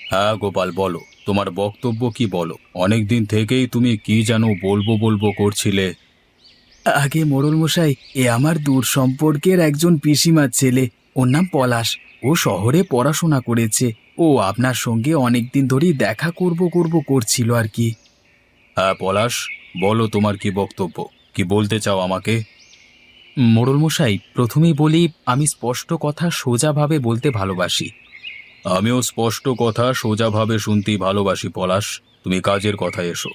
হ্যাঁ গোপাল, বলো তোমার বক্তব্য কি বলো। অনেক দিন থেকেই তুমি কি যেন বলবো বলবো করছিলে। আগে মোড়ল মশাই, এ আমার দূর সম্পর্কের একজন পিসিমার ছেলে। ওর নাম পলাশ। ও শহরে পড়াশোনা করেছে। ও আপনার সঙ্গে অনেক দিন ধরেই দেখা করব করব করছিল আর কি। হ্যাঁ পলাশ, বলো তোমার কি বক্তব্য, কি বলতে চাও আমাকে। মোড়ল মশাই, প্রথমেই বলি, আমি স্পষ্ট কথা সোজাভাবে বলতে ভালোবাসি। আমিও স্পষ্ট কথা সোজাভাবে শুনতেই ভালোবাসি পলাশ। তুমি কাজের কথায় এসো।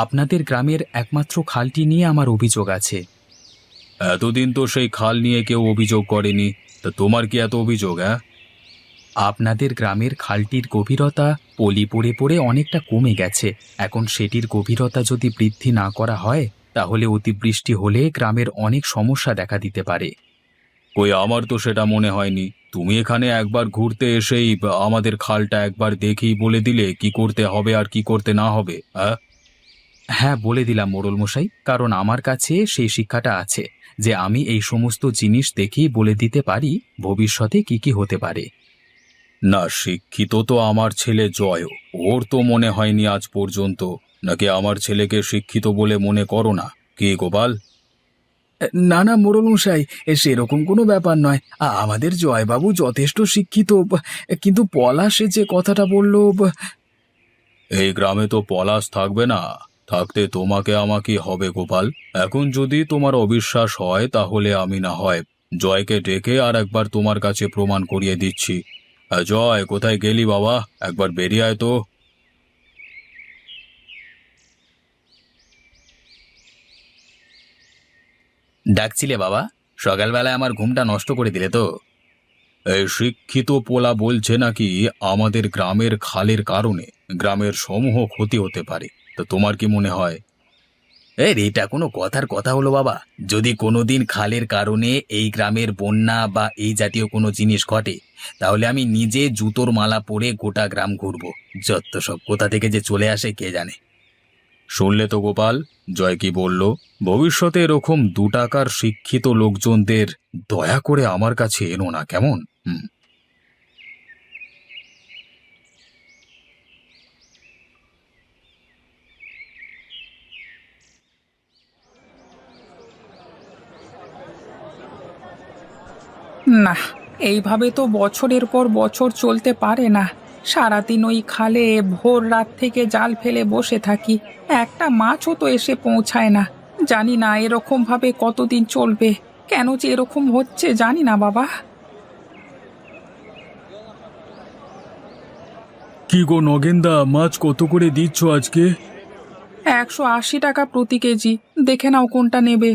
আপনাদের গ্রামের একমাত্র খালটি নিয়ে আমার অভিযোগ আছে। এতদিন তো সেই খাল নিয়ে কেউ অভিযোগ করেনি, তা তোমার কি এত অভিযোগ? হ্যাঁ, আপনাদের গ্রামের খালটির গভীরতা পলি পড়ে পড়ে অনেকটা কমে গেছে। এখন সেটির গভীরতা যদি বৃদ্ধি না করা হয়, তাহলে অতিবৃষ্টি হলে গ্রামের অনেক সমস্যা দেখা দিতে পারে। কই আমার তো সেটা মনে হয়নি। তুমি এখানে একবার ঘুরতে এসেই আমাদের খালটা একবার দেখেই বলে দিলে কি করতে হবে আর কি করতে না হবে। হ্যাঁ, হ্যাঁ, বলে দিলাম মোড়ল মশাই, কারণ আমার কাছে সেই শিক্ষাটা আছে যে আমি এই সমস্ত জিনিস দেখেই বলে দিতে পারি ভবিষ্যতে কি কি হতে পারে। না শিক্ষিত তো আমার ছেলে জয়। ওর তো মনে হয়নি আজ পর্যন্ত। নাকি আমার ছেলেকে শিক্ষিত বলে মনে করো না, কি গোপাল? না না মোড়ল মশাই, সেরকম কোনো ব্যাপার নয়। আমাদের জয়বাবু যথেষ্ট শিক্ষিত। কিন্তু পলাশে যে কথাটা বলল। এই গ্রামে তো পলাশ থাকবে না। থাকতে তোমাকে আমাকে হবে গোপাল। এখন যদি তোমার অবিশ্বাস হয় তাহলে আমি না হয় জয়কে ডেকে আর একবার তোমার কাছে প্রমাণ করিয়ে দিচ্ছি। জয়, কোথায় গেলি বাবা? একবার বেরিয়ে আয় তো। ডাকছিলে বাবা? সকালবেলায় আমার ঘুমটা নষ্ট করে দিলে তো। এই শিক্ষিত পোলা বলছে নাকি আমাদের গ্রামের খালের কারণে গ্রামের সমূহ ক্ষতি হতে পারে। তো তোমার কি মনে হয়? এটা কোনো কথার কথা হলো বাবা? যদি কোনোদিন খালের কারণে এই গ্রামের বন্যা বা এই জাতীয় কোনো জিনিস ঘটে, তাহলে আমি নিজে জুতোর মালা পরে গোটা গ্রাম ঘুরবো। যত সব কোথা থেকে যে চলে আসে কে জানে। শুনলে তো গোপাল, জয় কি বলল। ভবিষ্যতে এরকম দুটাকার শিক্ষিত লোকজনদের দয়া করে আমার কাছে এনো না, কেমন? হুম। না, এইভাবে তো বছরের পর বছর চলতে পারে না। সারাদিন ওই খালে ভোর রাত থেকে জাল ফেলে বসে থাকি, একটা মাছও তো এসে পৌঁছায় না। জানি না এরকম ভাবে কতদিন চলবে। কেন যে এরকম হচ্ছে জানি না বাবা। কি গো নগেনদা, মাছ কত করে দিচ্ছ আজকে? 180 টাকা প্রতি কেজি। দেখে নাও কোনটা নেবে।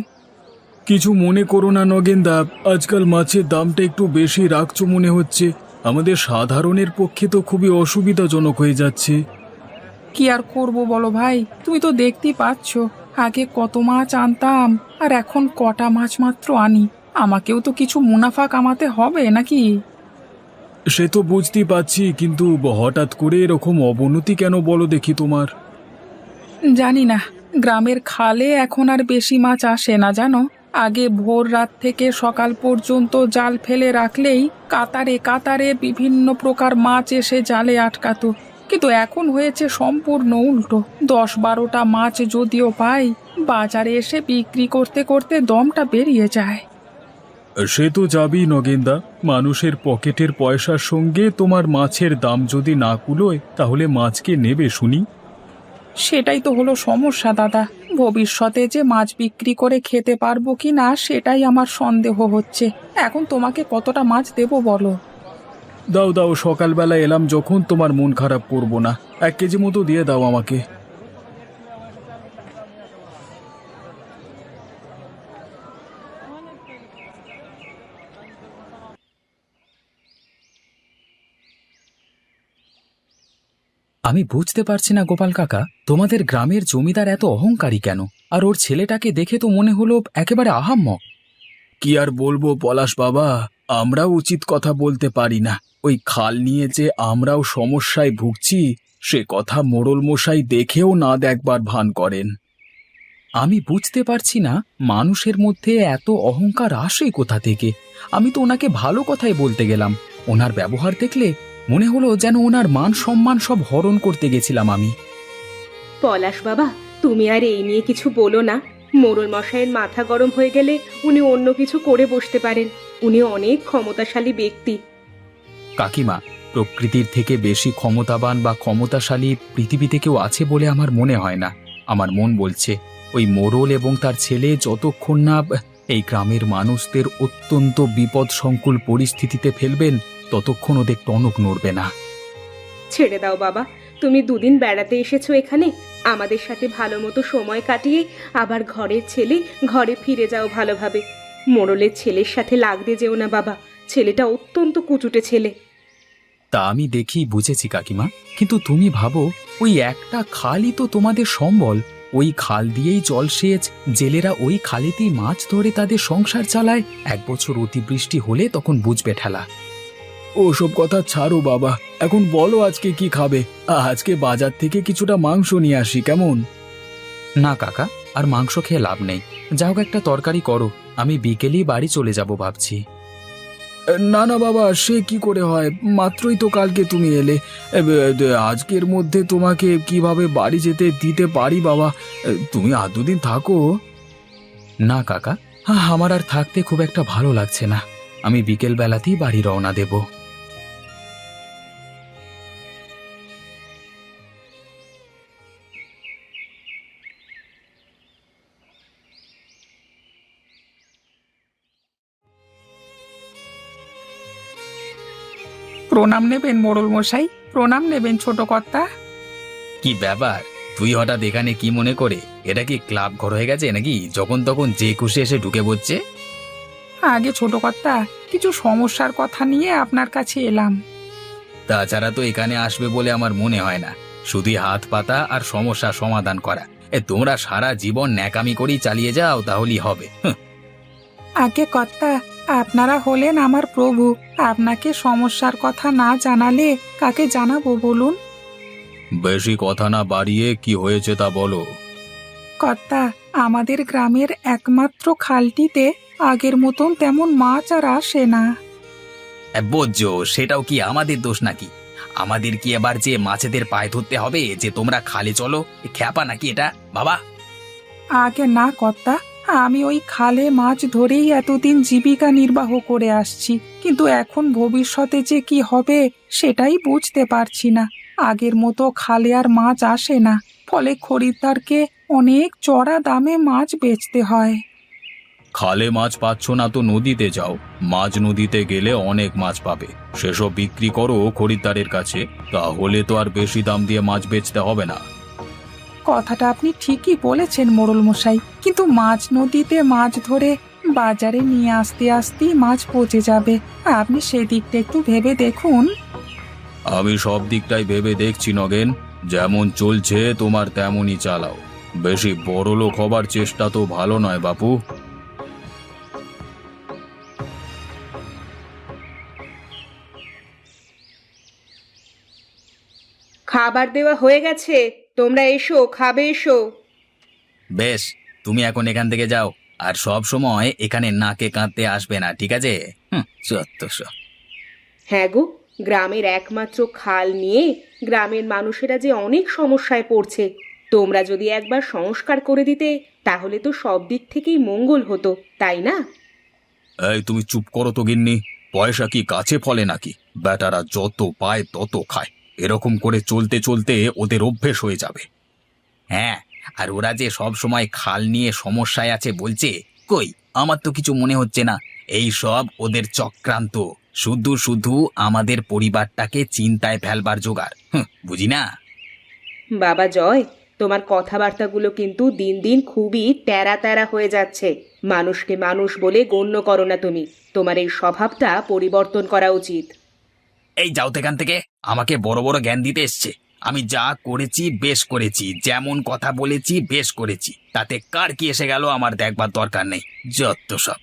কিছু মনে করো না নগেনদা, আজকাল মাছের দামটা একটু বেশি রাখছো মনে হচ্ছে। আমাদের সাধারণের পক্ষে তো খুবই অসুবিধাজনক হয়ে যাচ্ছে। কি আর করব বলো ভাই, তুমি তো দেখতেই পাচ্ছ। আগে কত মাছ আনতাম, আর এখন কটা মাছ মাত্র আনি। আমাকেও তো কিছু মুনাফা কামাতে হবে নাকি? সে তো বুঝতেই পারছি, কিন্তু হঠাৎ করে এরকম অবনতি কেন বলো দেখি তোমার? জানি না, গ্রামের খালে এখন আর বেশি মাছ আসে না জানো। আগে ভোর রাত থেকে সকাল পর্যন্ত জাল ফেলে রাখলেই কাতারে কাতারে বিভিন্ন প্রকার মাছ এসে জালে আটকাতো। কিন্তু এখন হয়েছে সম্পূর্ণ উল্টো। 10-12টা মাছ যদিও পাই, বাজারে এসে বিক্রি করতে করতে দমটা বেরিয়ে যায়। সে তো যাবেই নগেনদা। মানুষের পকেটের পয়সার সঙ্গে তোমার মাছের দাম যদি না কুলোয় তাহলে মাছ কে নেবে শুনি? সেটাই তো হলো সমস্যা দাদা। ভবিষ্যতে যে মাছ বিক্রি করে খেতে পারবো কি না সেটাই আমার সন্দেহ হচ্ছে। এখন তোমাকে কতটা মাছ দেবো বলো? দাও দাও, সকালবেলা এলাম যখন, তোমার মন খারাপ করব না। 1 কেজি মতো দিয়ে দাও আমাকে। আমি বুঝতে পারছি না গোপাল কাকা, তোমাদের গ্রামের জমিদার এত অহংকারী কেন? আর ওর ছেলেটাকে দেখে তো মনে হলো একেবারে আহাম্মক। কি আর বলবো পলাশ বাবা, আমরাও উচিত কথা বলতে পারি না। ওই খাল নিয়ে যে আমরাও সমস্যায় ভুগছি সে কথা মোড়ল মশাই দেখেও না দেখবার ভান করেন। আমি বুঝতে পারছি না মানুষের মধ্যে এত অহংকার আসে কোথা থেকে। আমি তো ওনাকে ভালো কথাই বলতে গেলাম, ওনার ব্যবহার দেখলে মনে হলো যেন ওনার মান সম্মান সব হরণ করতে গেছিলাম আমি। পলাশ বাবা, তুমি আর এই নিয়ে কিছু বলো না। মোড়ল মশাইয়ের মাথা গরম হয়ে গেলে উনি অন্য কিছু করে বসতে পারেন। উনি অনেক ক্ষমতাশালী ব্যক্তি। কাকিমা, প্রকৃতির থেকে বেশি ক্ষমতাবান বা ক্ষমতাশালী পৃথিবীতে কেউ আছে বলে আমার মনে হয় না। আমার মন বলছে ওই মোড়ল এবং তার ছেলে যতক্ষণ না এই গ্রামের মানুষদের অত্যন্ত বিপদসংকুল পরিস্থিতিতে ফেলবেন ততক্ষণ ওদের টনক নড়বে না। ছেড়ে দাও বাবা, তুমি দুদিন বেড়াতে এসেছো এখানে, আমাদের সাথে ভালো মতো সময় কাটিয়ে আবার ঘরের ছেলে ঘরে ফিরে যাও ভালোভাবে। মোড়লের ছেলের সাথে লাগতে যেও না বাবা, ছেলেটা অত্যন্ত কুচুটে ছেলে। তা আমি দেখি বুঝেছি কাকিমা, কিন্তু তুমি ভাবো ওই একটা খালই তো তোমাদের সম্বল। ওই খাল দিয়েই জলসেচ, জেলেরা ওই খালেতেই মাছ ধরে তাদের সংসার চালায়। 1 বছর অতিবৃষ্টি হলে তখন বুঝবে ঠেলা। ওসব কথা ছাড়ো বাবা, এখন বলো আজকে কি খাবে? আজকে বাজার থেকে কিছুটা মাংস নিয়ে আসি, কেমন? না কাকা, আর মাংস খেয়ে লাভ নেই। যা হোক একটা তরকারি করো, আমি বিকেলেই বাড়ি চলে যাব ভাবছি। না না বাবা, সে কি করে হয়? মাত্রই তো কালকে তুমি এলে। আজকের মধ্যে তোমাকে কিভাবে বাড়ি যেতে দিতে পারি বাবা? তুমি আর দুদিন থাকো। না কাকা, আমার আর থাকতে খুব একটা ভালো লাগছে না। আমি বিকেল বেলাতেই বাড়ি রওনা দেব। প্রণাম নেবেন মোড়ল মশাই, প্রণাম নেবেন ছোট কর্তা। কি ব্যাপার, তুই হঠাৎ এখানে কি মনে করে? এটা কি ক্লাব ঘর হয়ে গেছে নাকি যখন তখন যে খুশি এসে ঢুকে পড়ছে? আগে ছোট কর্তা, কিছু সমস্যার কথা নিয়ে আপনার কাছে এলাম। তাছাড়া তো এখানে আসবে বলে আমার মনে হয় না। শুধুই হাত পাতা আর সমস্যা সমাধান করা। তোমরা সারা জীবন ন্যাকামি করেই চালিয়ে যাও, তাহলেই হবে। আগে কর্তা, আপনারা হলেন আমার প্রভু। আপনাকে সমস্যার কথা না জানালে কাকে জানাবো বলুন? বেশি কথা না বাড়িয়ে কি হয়েছে তা বলো। কর্তা, আমাদের গ্রামের একমাত্র খালটিতে আগের মতন তেমন মাছ আর আসে না। বোঝো, সেটাও কি আমাদের দোষ নাকি? আমাদের কি এবার যে মাছেদের পায়ে ধরতে হবে যে তোমরা খালে চলো? খ্যাপা নাকি এটা বাবা? আগে না কর্তা, আমি ওই খালে মাছ ধরেই এতদিন জীবিকা নির্বাহ করে আসছি, কিন্তু এখন ভবিষ্যতে যে কি হবে সেটাই বুঝতে পারছি না। আগের মতো খালে আর মাছ আসে না, ফলে খরিদ্দারকে অনেক চড়া দামে মাছ বেচতে হয়। খালে মাছ পাচ্ছ না তো নদীতে যাও। মাছ নদীতে গেলে অনেক মাছ পাবে, সেসব বিক্রি করো খরিদ্দারের কাছে। তাহলে তো আর বেশি দাম দিয়ে মাছ বেচতে হবে না। কথাটা আপনি ঠিকই বলেছেন মোড়ল মশাই, কিন্তু মাছ নদীতে মাছ ধরে বাজারে নিয়ে আসতে আসতেই মাছ পচে যাবে। আপনি সেদিকটা একটু ভেবে দেখুন। আমি সব দিকটাই ভেবে দেখছি নগেন, যেমন চলছে তোমার তেমনই চালাও। বেশি বড়লোক হবার চেষ্টা তো ভালো নয় বাপু। খাবার দেওয়া হয়ে গেছে, তোমরা এসো, খাবে এসো। বেশ, তুমি এখন এখান থেকে যাও, আর সব সময় এখানে নাকে কাঁদতে আসবে না, ঠিক আছে? চত্বর। হ্যাঁ গো, গ্রামের একমাত্র খাল নিয়ে গ্রামের মানুষেরা যে অনেক সমস্যায় পড়ছে। তোমরা যদি একবার সংস্কার করে দিতে তাহলে তো সব দিক থেকেই মঙ্গল হতো, তাই না? এই তুমি চুপ করো তো গিন্নি। পয়সা কি গাছে ফলে নাকি? বেটারা যত পায় তত খায়। এরকম করে চলতে চলতে ওদের অভ্যেস হয়ে যাবে। হ্যাঁ, আর ওরা যে সব সময় খাল নিয়ে সমস্যায় আছে বলছে, কই আমার তো কিছু মনে হচ্ছে না। এই সব ওদের চক্রান্ত, শুধু শুধু আমাদের পরিবারটাকে চিন্তায় ফেলবার জোগাড়। বুঝি না? বাবা জয়, তোমার কথাবার্তাগুলো কিন্তু দিন দিন খুবই তেরা তেরা হয়ে যাচ্ছে। মানুষকে মানুষ বলে গণ্য করো না তুমি। তোমার এই স্বভাবটা পরিবর্তন করা উচিত। এই যাও তো এখান থেকে, আমাকে বড় বড় জ্ঞান দিতে এসছে। আমি যা করেছি বেশ করেছি, যেমন কথা বলেছি বেশ করেছি, তাতে কার কি এসে গেল আমার দেখবার দরকার নেই। যত সব।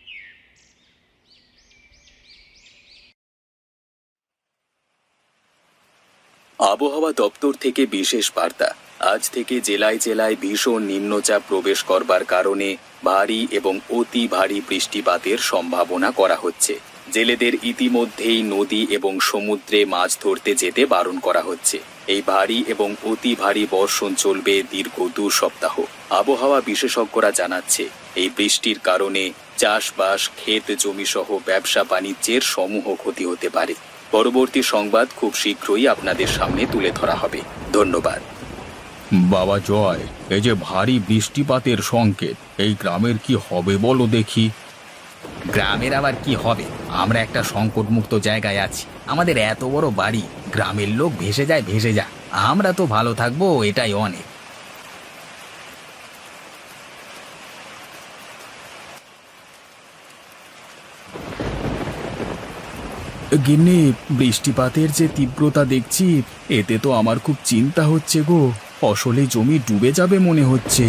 আবহাওয়া দপ্তর থেকে বিশেষ বার্তা। আজ থেকে জেলায় জেলায় ভীষণ নিম্নচাপ প্রবেশ করবার কারণে ভারী এবং অতি ভারী বৃষ্টিপাতের সম্ভাবনা করা হচ্ছে। জেলেদের ইতিমধ্যেই নদী এবং সমুদ্রে মাছ ধরতে যেতে বারণ করা হচ্ছে। এই ভারী এবং অতি ভারী বর্ষণ চলবে দীর্ঘ 2 সপ্তাহ। আবহাওয়া বিশেষজ্ঞরা জানাচ্ছে এই বৃষ্টির কারণে চাষবাস, ক্ষেত জমি সহ ব্যবসা বাণিজ্যের সমূহ ক্ষতি হতে পারে। পরবর্তী সংবাদ খুব শীঘ্রই আপনাদের সামনে তুলে ধরা হবে। ধন্যবাদ। বাবা জয়, এই যে ভারী বৃষ্টিপাতের সংকেত, এই গ্রামের কি হবে বলো দেখি। গ্রামের আবার কি হবে? আমরা একটা সংকটমুক্ত জায়গায় আছি। আমাদের এত বড় বাড়ি, গ্রামের লোক ভেসে যায় ভেসে যায়, আমরা তো ভালো থাকবো, এটাই অনেক। গিন্নি, বৃষ্টিপাতের যে তীব্রতা দেখছি, এতে তো আমার খুব চিন্তা হচ্ছে গো। ফসলে জমি ডুবে যাবে মনে হচ্ছে।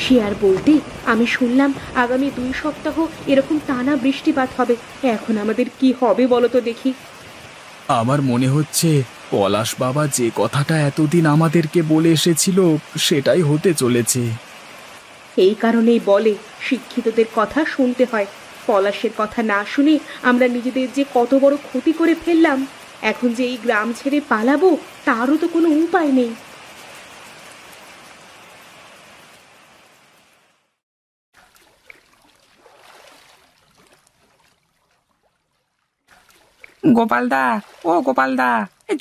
সে আর বলতে, আমি শুনলাম আগামী 2 সপ্তাহ এরকম টানা বৃষ্টিপাত হবে। এখন আমাদের কি হবে বলো তো দেখি। আমার মনে হচ্ছে পলাশ বাবা যে কথাটা এতদিন আমাদেরকে বলে এসেছিল সেটাই হতে চলেছে। এই কারণেই বলে শিক্ষিতদের কথা শুনতে হয়। পলাশের কথা না শুনে আমরা নিজেদের যে কত বড় ক্ষতি করে ফেললাম। এখন যে এই গ্রাম ছেড়ে পালাবো, তারও তো কোনো উপায় নেই। গোপালদা, ও গোপালদা,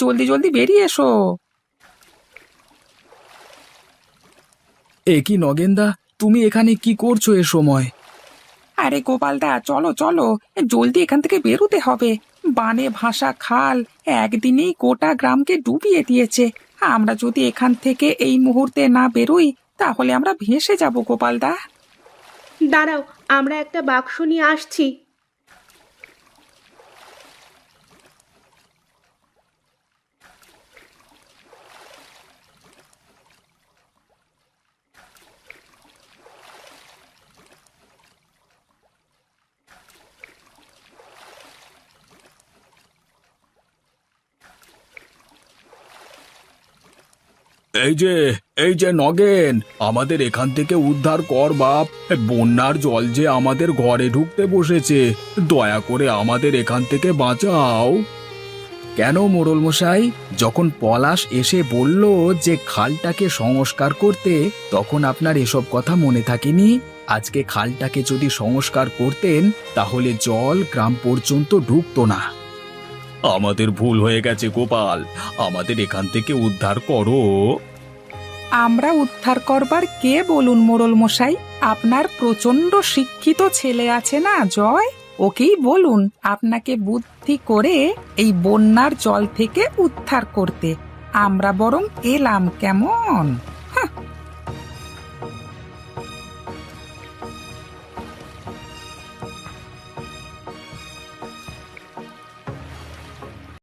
জলদি জলদি বেরিয়ে এসো। এ কি নগেনদা, তুমি এখানে কি করছো এ সময়? আরে গোপালদা, চলো চলো, জলদি এখান থেকে বেরোতে হবে। বানে ভাসা খাল একদিনেই গোটা গ্রামকে ডুবিয়ে দিয়েছে। আমরা যদি এখান থেকে এই মুহূর্তে না বেরোই, তাহলে আমরা ভেসে যাব গোপালদা। দাঁড়াও, আমরা একটা বাক্স নিয়ে আসছি। এই যে নগেন, আমাদের এখান থেকে উদ্ধার কর বাপ। বন্যার জল যে আমাদের ঘরে ঢুকতে বসেছে, দয়া করে আমাদের এখান থেকে বাঁচাও। কেন মোড়ল মশাই, যখন পলাশ এসে বলল যে খালটাকে সংস্কার করতে, তখন আপনার এসব কথা মনে থাকেনি? আজকে খালটাকে যদি সংস্কার করতেন, তাহলে জল গ্রাম পর্যন্ত ঢুকতো না। আমাদের ভুল হয়ে গেছে গোপাল, আমাদের এখান থেকে উদ্ধার করো। আমরা উদ্ধার করবার কে বলুন মোড়ল মশাই? আপনার প্রচন্ড শিক্ষিত ছেলে আছে না জয়, ওকেই বলুন আপনাকে বুদ্ধি করে এই বন্যার জল থেকে উদ্ধার করতে। আমরা বরং এলাম, কেমন?